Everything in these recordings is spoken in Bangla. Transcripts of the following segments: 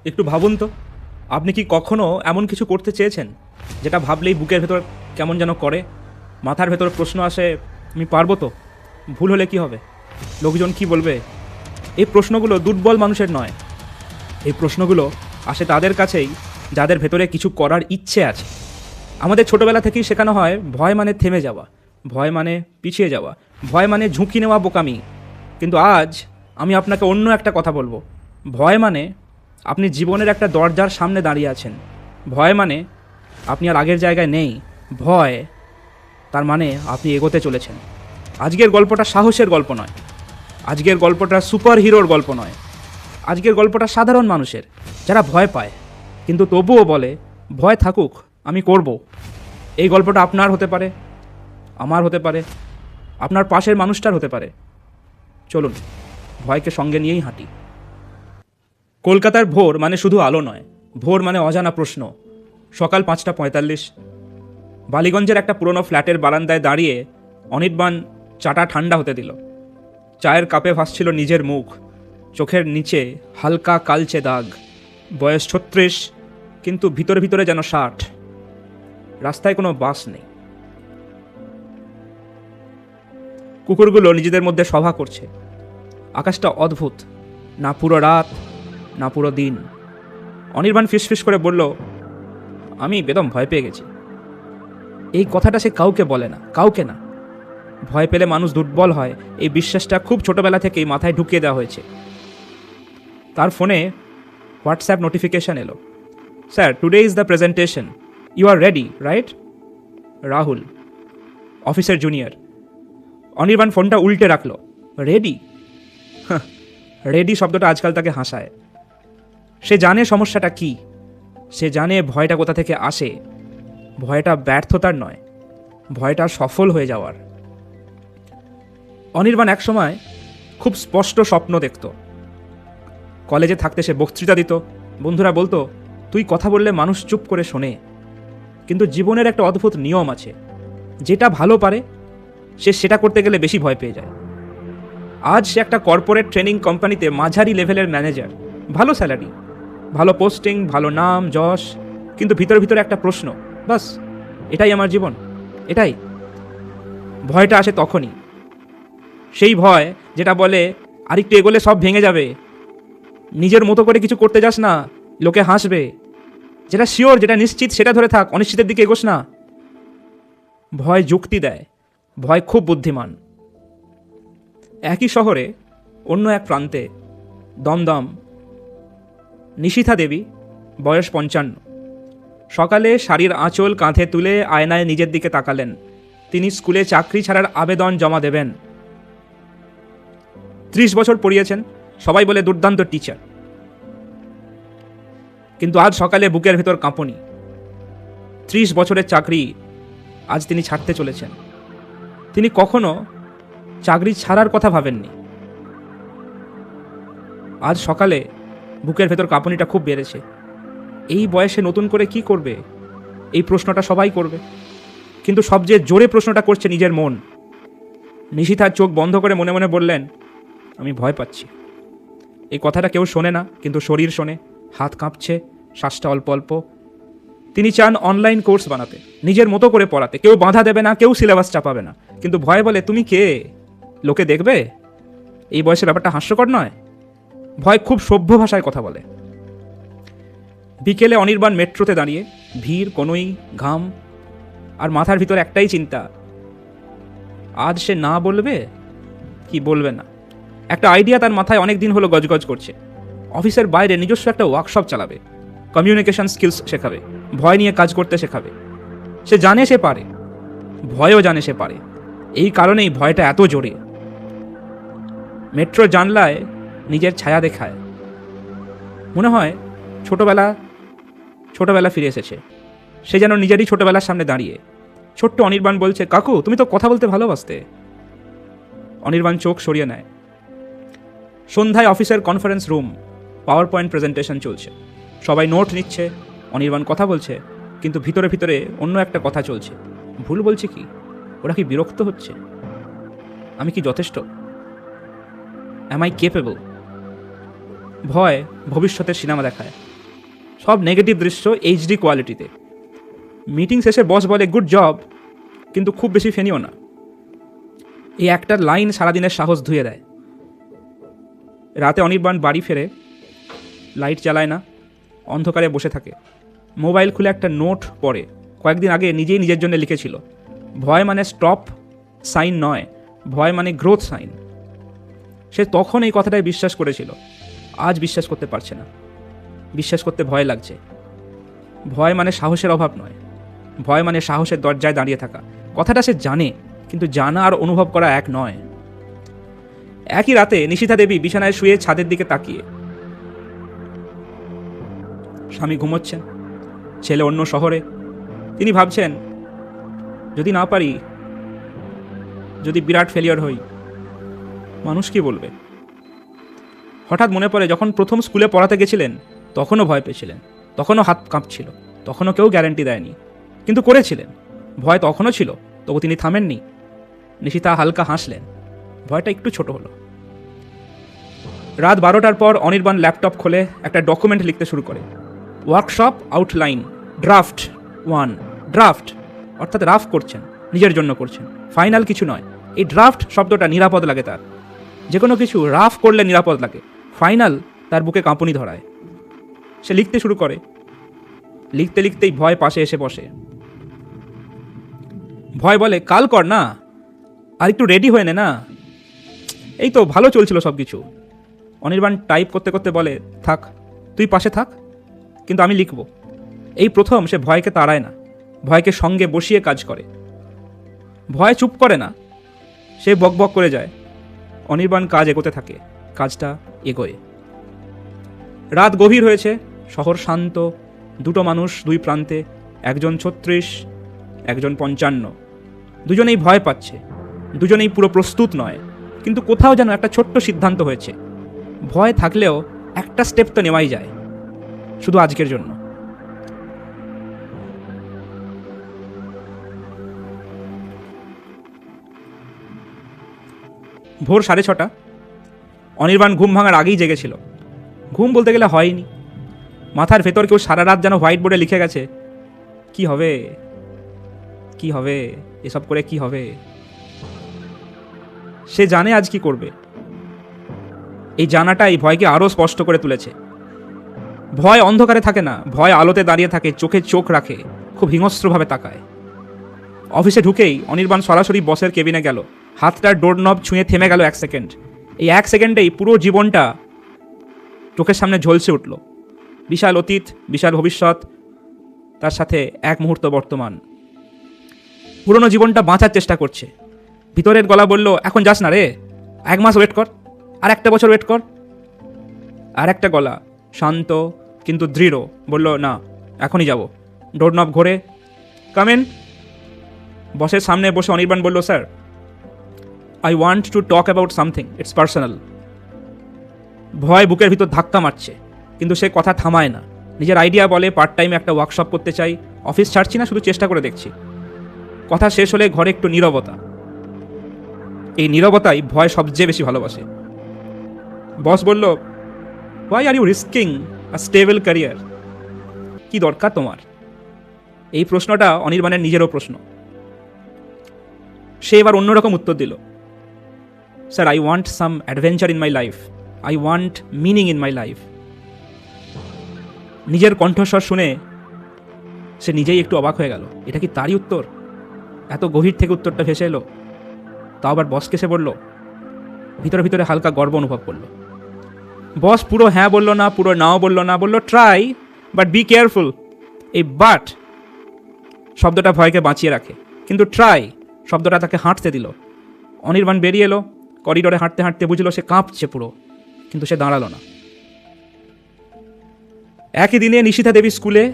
একটু ভাবুন তো, আপনি কি কখনো এমন কিছু করতে চেয়েছেন যেটা ভাবলেই বুকের ভেতর কেমন যেন করে, মাথার ভেতর প্রশ্ন আসে, আমি পারবো তো? ভুল হলে কি হবে? লোকজন কি বলবে? এই প্রশ্নগুলো দুর্বল মানুষের নয়, এই প্রশ্নগুলো আসে তাদের কাছেই যাদের ভেতরে কিছু করার ইচ্ছে আছে। আমাদের ছোটবেলা থেকেই শেখানো হয় ভয় মানে থেমে যাওয়া, ভয় মানে পিছিয়ে যাওয়া, ভয় মানে ঝুঁকি নেওয়া, বোকামি। কিন্তু আজ আমি আপনাকে অন্য একটা কথা বলবো। ভয় মানে আপনি জীবনের একটা দরজার সামনে দাঁড়িয়ে আছেন। ভয় মানে আপনি আর আগের জায়গায় নেই। ভয় তার মানে আপনি এগোতে চলেছেন। আজকের গল্পটা সাহসের গল্প নয়, আজকের গল্পটা সুপার হিরোর গল্প নয়, আজকের গল্পটা সাধারণ মানুষের যারা ভয় পায় কিন্তু তবুও বলে ভয় থাকুক, আমি করব। এই গল্পটা আপনার হতে পারে, আমার হতে পারে, আপনার পাশের মানুষটার হতে পারে। চলুন ভয়কে সঙ্গে নিয়েই হাঁটি। কলকাতার ভোর মানে শুধু আলো নয়, ভোর মানে অজানা প্রশ্ন। সকাল 5:45, বালিগঞ্জের একটা পুরনো ফ্ল্যাটের বারান্দায় দাঁড়িয়ে অনির্বাণ চাটা ঠান্ডা হতে দিল। চায়ের কাপে ভাসছিল নিজের মুখ, চোখের নিচে হালকা কালচে দাগ। বয়স 36, কিন্তু ভিতরে ভিতরে যেন 60। রাস্তায় কোনো বাস নেই, কুকুরগুলো নিজেদের মধ্যে সভা করছে। আকাশটা অদ্ভুত, না পুরো রাত না পুরো দিন। অনির্বাণ ফিসফিস করে বলল, আমি বেদম ভয় পেয়ে গেছি। এই কথাটা সে কাউকে বলে না, কাউকে না। ভয় পেলে মানুষ দুর্বল হয়, এই বিশ্বাসটা খুব ছোটবেলা থেকেই মাথায় ঢুকিয়ে দেওয়া হয়েছে। তার ফোনে হোয়াটসঅ্যাপ নোটিফিকেশন এলো, sir today is the presentation, you are ready right? Rahul, অফিসের জুনিয়র। অনির্বাণ ফোনটা উল্টে রাখলো। রেডি? রেডি শব্দটা আজকাল তাকে হাসায়। সে জানে সমস্যাটা কি, সে জানে ভয়টা কোথা থেকে আসে। ভয়টা ব্যর্থতার নয়, ভয়টা সফল হয়ে যাওয়ার। অনির্বাণ একসময় খুব স্পষ্ট স্বপ্ন দেখত। কলেজে থাকতে সে বক্তৃতা দিত, বন্ধুরা বলতো তুই কথা বললে মানুষ চুপ করে শোনে। কিন্তু জীবনের একটা অদ্ভুত নিয়ম আছে, যেটা ভালো পারে সে সেটা করতে গেলে বেশি ভয় পেয়ে যায়। আজ সে একটা কর্পোরেট ট্রেনিং কোম্পানিতে মাঝারি লেভেলের ম্যানেজার, ভালো স্যালারি, ভালো পোস্টিং, ভালো নাম যশ, কিন্তু ভিতরে ভিতরে একটা প্রশ্ন, বাস এটাই আমার জীবন, এটাই। ভয়টা আসে তখনই, সেই ভয় যেটা বলে আরেকটু এগোলে সব ভেঙে যাবে, নিজের মতো করে কিছু করতে যাস না, লোকে হাসবে। যেটা শিওর, যেটা নিশ্চিত, সেটা ধরে থাক, অনিশ্চিতের দিকে এগোস না। ভয় যুক্তি দেয়, ভয় খুব বুদ্ধিমান। একই শহরে অন্য এক প্রান্তে দমদম, নিশিথা দেবী, বয়স 55। সকালে শাড়ির আঁচল কাঁধে তুলে আয়নায় নিজের দিকে তাকালেন। তিনি স্কুলে চাকরি ছাড়ার আবেদন জমা দেবেন। 30 বছর পড়িয়েছেন, সবাই বলে দুর্দান্ত টিচার। কিন্তু আজ সকালে বুকের ভেতর কাঁপুনি। 30 বছরের চাকরি আজ তিনি ছাড়তে চলেছেন। তিনি কখনো চাকরি ছাড়ার কথা ভাবেননি। আজ সকালে বুকের ভেতর কাঁপুনিটা খুব বেড়েছে। এই বয়সে নতুন করে কি করবে, এই প্রশ্নটা সবাই করবে, কিন্তু সবচেয়ে জোরে প্রশ্নটা করছে নিজের মন। নিশিথার চোখ বন্ধ করে মনে মনে বললেন, আমি ভয় পাচ্ছি। এই কথাটা কেউ শোনে না, কিন্তু শরীর শোনে, হাত কাঁপছে, শ্বাসটা অল্প অল্প। তিনি চান অনলাইন কোর্স বানাতে, নিজের মতো করে পড়াতে, কেউ বাধা দেবে না, কেউ সিলেবাস চাপাবে না। কিন্তু ভয় বলে, তুমি কে, লোকে দেখবে? এই বয়সে ব্যাপারটা হাস্যকর নয়। ভয় খুব সভ্য ভাষায় কথা বলে। বিকেলে অনির্বাণ মেট্রোতে দাঁড়িয়ে, ভিড়, কনুই, ঘাম, আর মাথার ভিতর একটাই চিন্তা, আজ সে না বলবে কি বলবে না। একটা আইডিয়া তার মাথায় অনেক দিন হলো গজগজ করছে। অফিসের বাইরে নিজস্ব একটা ওয়ার্কশপ চালাবে, কমিউনিকেশন স্কিলস শেখাবে, ভয় নিয়ে কাজ করতে শেখাবে। সে জানে সে পারে, ভয়ও জানে সে পারে। এই কারণেই ভয়টা এত জোরে। মেট্রো জানলায় নিজের ছায়া দেখায়, মনে হয় ছোটবেলা ছোটবেলা ফিরে এসেছে। সে যেন নিজেরই ছোটবেলার সামনে দাঁড়িয়ে। ছোট্ট অনির্বাণ বলছে, কাকু তুমি তো কথা বলতে ভালোবাসতে। অনির্বাণ চোখ সরিয়ে নেয়। সন্ধ্যায় অফিসের conference room, power point presentation চলছে, সবাই নোট নিচ্ছে, অনির্বাণ কথা বলছে, কিন্তু ভিতরে ভিতরে অন্য একটা কথা চলছে। ভুল বলছে কি? ওরা কি বিরক্ত হচ্ছে? আমি কি যথেষ্ট? Am I capable? ভয় ভবিষ্যতের সিনেমা দেখায়, সব নেগেটিভ দৃশ্য এইচডি কোয়ালিটিতে। মিটিং শেষে বস বলে গুড জব, কিন্তু খুব বেশি ফেনিও না। এই একটা লাইন সারাদিনের সাহস ধুয়ে দেয়। রাতে অনির্বাণ বাড়ি ফেরে, লাইট চালায় না, অন্ধকারে বসে থাকে। মোবাইল খুলে একটা নোট পড়ে, কয়েকদিন আগে নিজেই নিজের জন্য লিখেছিল, ভয় মানে স্টপ সাইন নয়, ভয় মানে গ্রোথ সাইন। সে তখন এই কথাটাই বিশ্বাস করেছিল, আজ বিশ্বাস করতে পারছে না, বিশ্বাস করতে ভয় লাগছে। ভয় মানে সাহসের অভাব নয়, ভয় মানে সাহসের দরজায় দাঁড়িয়ে থাকা। কথাটা সে জানে, কিন্তু জানা আর অনুভব করা এক নয়। একই রাতে নিশিতা দেবী বিছানায় শুয়ে ছাদের দিকে তাকিয়ে, স্বামী ঘুমোচ্ছেন, ছেলে অন্য শহরে। তিনি ভাবছেন, যদি না পারি, যদি বিরাট ফেলিয়ার হই, মানুষ কি বলবে। হঠাৎ মনে পড়ে যখন প্রথম স্কুলে পড়াতে গেছিলেন, তখনও ভয় পেয়েছিলেন, তখনও হাত কাঁপছিল, তখনও কেউ গ্যারান্টি দেয়নি, কিন্তু করেছিলেন। ভয় তখনও ছিল, তবু তিনি থামেননি। নিশিতা হালকা হাসলেন, ভয়টা একটু ছোট হলো। রাত 12টার পর অনির্বাণ ল্যাপটপ খোলে, একটা ডকুমেন্ট লিখতে শুরু করে। Workshop outline draft 1। ড্রাফট অর্থাৎ রাফ করছেন, নিজের জন্য করছেন, ফাইনাল কিছু নয়। এই ড্রাফট শব্দটা নিরাপদ লাগে তার। যে কোনো কিছু রাফ করলে নিরাপদ লাগে, ফাইনাল তার বুকে কাঁপুনি ধরায়। সে লিখতে শুরু করে, লিখতে লিখতেই ভয় পাশে এসে বসে। ভয় বলে, কাল কর না, আর একটু রেডি হয়ে নে না, এই তো ভালো চলছিল সব কিছু। অনির্বাণ টাইপ করতে করতে বলে, থাক, তুই পাশে থাক, কিন্তু আমি লিখব। এই প্রথম সে ভয়কে তাড়ায় না, ভয়কে সঙ্গে বসিয়ে কাজ করে। ভয় চুপ করে না, সে বকবক করে যায়। অনির্বাণ কাজ এগোতে থাকে, কাজটা এগোয়। রাত গভীর হয়েছে, শহর শান্ত, দুটো মানুষ দুই প্রান্তে, একজন 36, একজন 55। দুজনেই ভয় পাচ্ছে, দুজনেই পুরো প্রস্তুত নয়, কিন্তু কোথাও যেন একটা ছোট্ট সিদ্ধান্ত হয়েছে। ভয় থাকলেও একটা স্টেপ তো নেওয়াই যায়, শুধু আজকের জন্য। ভোর 6:30। অনির্বাণ ঘুম ভাঙার আগেই জেগেছিল। ঘুম বলতে গেলে হয়নি, মাথার ভেতর কেউ সারা রাত যেন হোয়াইট বোর্ডে লিখে গেছে, কি হবে, কি হবে, এসব করে কি হবে। সে জানে আজ কি করবে। এই জানাটাই ভয়কে আরো স্পষ্ট করে তুলেছে। ভয় অন্ধকারে থাকে না, ভয় আলোতে দাঁড়িয়ে থাকে, চোখে চোখ রাখে, খুব হিংস্রভাবে তাকায়। অফিসে ঢুকেই অনির্বাণ সরাসরি বসের কেবিনে গেল, হাতটার ডোর নব ছুঁয়ে থেমে গেল 1 সেকেন্ড। এই 1 সেকেন্ডেই পুরো জীবনটা চোখের সামনে ঝলসে উঠল। বিশাল অতীত, বিশাল ভবিষ্যৎ, তার সাথে এক মুহূর্ত বর্তমান। পুরনো জীবনটা বাঁচার চেষ্টা করছে। ভিতরের গলা বলল, এখন যাস না রে, 1 মাস ওয়েট কর, আর 1 বছর ওয়েট কর। আর একটা গলা, শান্ত কিন্তু দৃঢ়, বলল, না, এখনই যাব। ডোর নব ঘোরে, কামেন। বসের সামনে বসে অনির্বাণ বলল, sir, I want to talk about something, it's personal. ভয় বুকের ভিতর ধাক্কা মারছে, কিন্তু সে কথা থামায় না। নিজের আইডিয়া বলে, পার্ট টাইমে একটা ওয়ার্কশপ করতে চাই, অফিস ছাড়ছি না, শুধু চেষ্টা করে দেখছি। কথা শেষ হলে ঘরে একটু নীরবতা। এই নীরবতাই ভয় সবচেয়ে বেশি ভালোবাসে। বস বলল, why are you risking a stable career? কি দরকার তোমার? এই প্রশ্নটা অনির্বাণের নিজেরও প্রশ্ন। সে এবার অন্যরকম উত্তর দিল, sir, I want some adventure in my life, I want meaning in my life. নিজের কণ্ঠস্বর শুনে সে নিজেই একটু অবাক হয়ে গেল। এটা কি তারই উত্তর? এত গভীর থেকে উত্তরটা ভেসে এলো। তাও আবার বসকে সে বলল। ভিতরে ভিতরে হালকা গর্ব অনুভব করলো। বস পুরো হ্যাঁ বলল না, পুরো নাও বলল না, বলল ট্রাই বাট বি কেয়ারফুল। এই বাট শব্দটা ভয়কে বাঁচিয়ে রাখে, কিন্তু ট্রাই শব্দটা তাকে হাঁটতে দিল। অনির্বাণ বেরিয়ে এলো, করিডোরে হাঁটতে হাঁটতে বুঝলো সে কাঁপছে পুরো, কিন্তু সে দাঁড়ালো না। একই দিনে নিশিতা দেবী স্কুলে,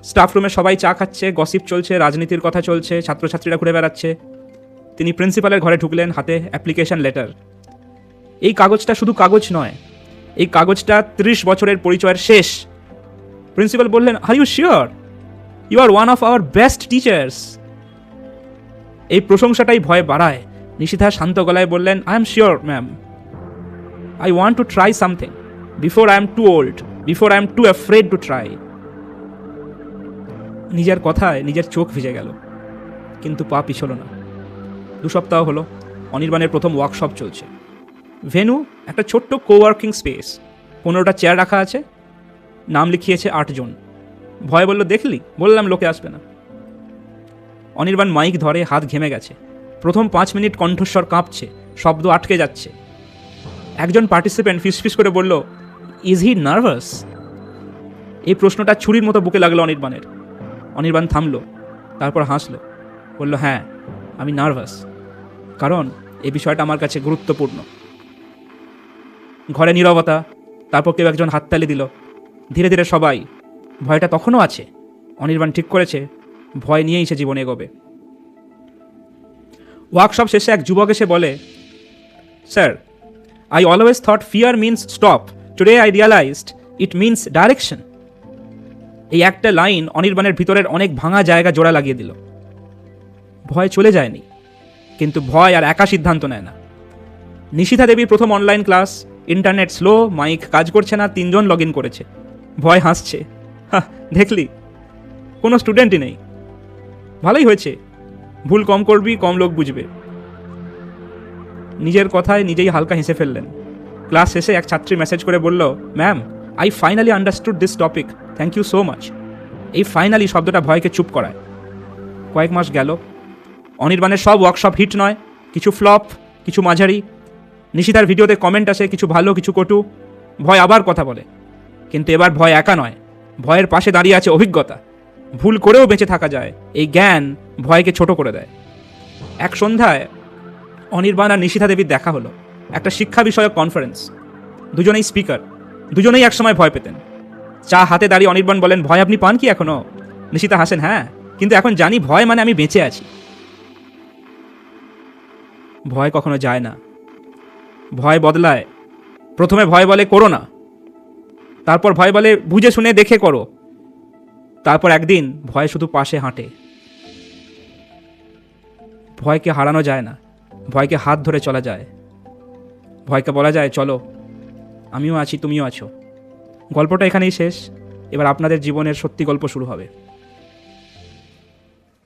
স্টাফ রুমে সবাই চা খাচ্ছে, গসিপ চলছে, রাজনীতির কথা চলছে, ছাত্রছাত্রীরা ঘুরে বেড়াচ্ছে। তিনি প্রিন্সিপালের ঘরে ঢুকলেন, হাতে অ্যাপ্লিকেশন লেটার। এই কাগজটা শুধু কাগজ নয়, এই কাগজটা 30 বছরের পরিচয়ের শেষ। প্রিন্সিপাল বললেন, are you sure? You are one of our best teachers. এই প্রশংসাটাই ভয় বাড়ায়। নিশিতা শান্ত গলায় বললেন, I am sure ma'am, I want to try something before I am too old, before I am too afraid to try. নিজের কথায় নিজের চোখ ভিজে গেল, কিন্তু পা পিছল না। 2 সপ্তাহ হলো অনির্বাণের প্রথম ওয়ার্কশপ চলছে। ভেনু একটা ছোট্ট কোওয়ার্কিং স্পেস, 15টা চেয়ার রাখা আছে, নাম লিখিয়েছে 8 জন। ভয় বলল, দেখলি বললাম লোকে আসবে না। অনির্বাণ মাইক ধরে, হাত ঘেমে গেছে। প্রথম 5 মিনিট কণ্ঠস্বর কাঁপছে, শব্দ আটকে যাচ্ছে। একজন পার্টিসিপেন্ট ফিসফিস করে বলল, ইজ হি নার্ভাস? এই প্রশ্নটা ছুরির মতো বুকে লাগলো অনির্বাণের। অনির্বাণ থামল, তারপর হাসলো, বলল, হ্যাঁ আমি নার্ভাস, কারণ এই বিষয়টা আমার কাছে গুরুত্বপূর্ণ। ঘরে নীরবতা, তারপর কেউ একজন হাততালি দিল। ধীরে ধীরে সবাই, ভয়টা তখনও আছে, অনির্বাণ ঠিক করেছে ভয় নিয়েই সে জীবনে এগোবে। ওয়ার্কশপ শেষে এক যুবক এসে বলে, sir, I always thought fear means stop. Today I realized it means direction. এই একটা লাইন অনির্বাণের ভিতরের অনেক ভাঙা জায়গা জোড়া লাগিয়ে দিল। ভয় চলে যায়নি, কিন্তু ভয় আর একা সিদ্ধান্ত নেয় না। নিশিতা দেবীর প্রথম online class, internet slow, mic কাজ করছে না, 3 জন লগ ইন করেছে। ভয় হাসছে, দেখলি কোনো স্টুডেন্টই নেই, ভালোই হয়েছে, ভুল কম করবি, কম লোক বুঝবে। নিজের কথায় নিজেই হালকা হেসে ফেললেন। ক্লাস শেষে এক ছাত্রী মেসেজ করে বলল, ma'am, I finally understood this topic, thank you so much. এই ফাইনালি শব্দটা ভয়কে চুপ করায়। কয়েক মাস গেল, অনির্বাণের সব ওয়ার্কশপ হিট নয়, কিছু ফ্লপ, কিছু মাঝারি। নিশিতার ভিডিওতে কমেন্ট আসে, কিছু ভালো কিছু কটু। ভয় আবার কথা বলে, কিন্তু এবার ভয় একা নয়, ভয়ের পাশে দাঁড়িয়ে আছে অভিজ্ঞতা। ভুল করেও বেঁচে থাকা যায়, এই জ্ঞান ভয়কে ছোট করে দেয়। এক সন্ধ্যায় অনির্বাণ আর নিশিতা দেবীর দেখা হলো, একটা শিক্ষা বিষয়ক কনফারেন্স। দুজনেই স্পিকার, দুজনেই একসময় ভয় পেতেন। চা হাতে দাঁড়িয়ে অনির্বাণ বলেন, ভয় আপনি পান কি এখনো? নিশিতা হাসেন, হ্যাঁ, কিন্তু এখন জানি ভয় মানে আমি বেঁচে আছি। ভয় কখনো যায় না, ভয় বদলায়। প্রথমে ভয় বলে করো না, তারপর ভয় বলে বুঝে শুনে দেখে করো, তারপর একদিন ভয় শুধু পাশে হাঁটে। ভয়কে হারানো যায় না, ভয়কে হাত ধরে চলা যায়। ভয়কে বলা যায়, চলো, আমিও আছি, তুমিও আছো। গল্পটা এখানেই শেষ, এবার আপনাদের জীবনের সত্যি গল্প শুরু হবে।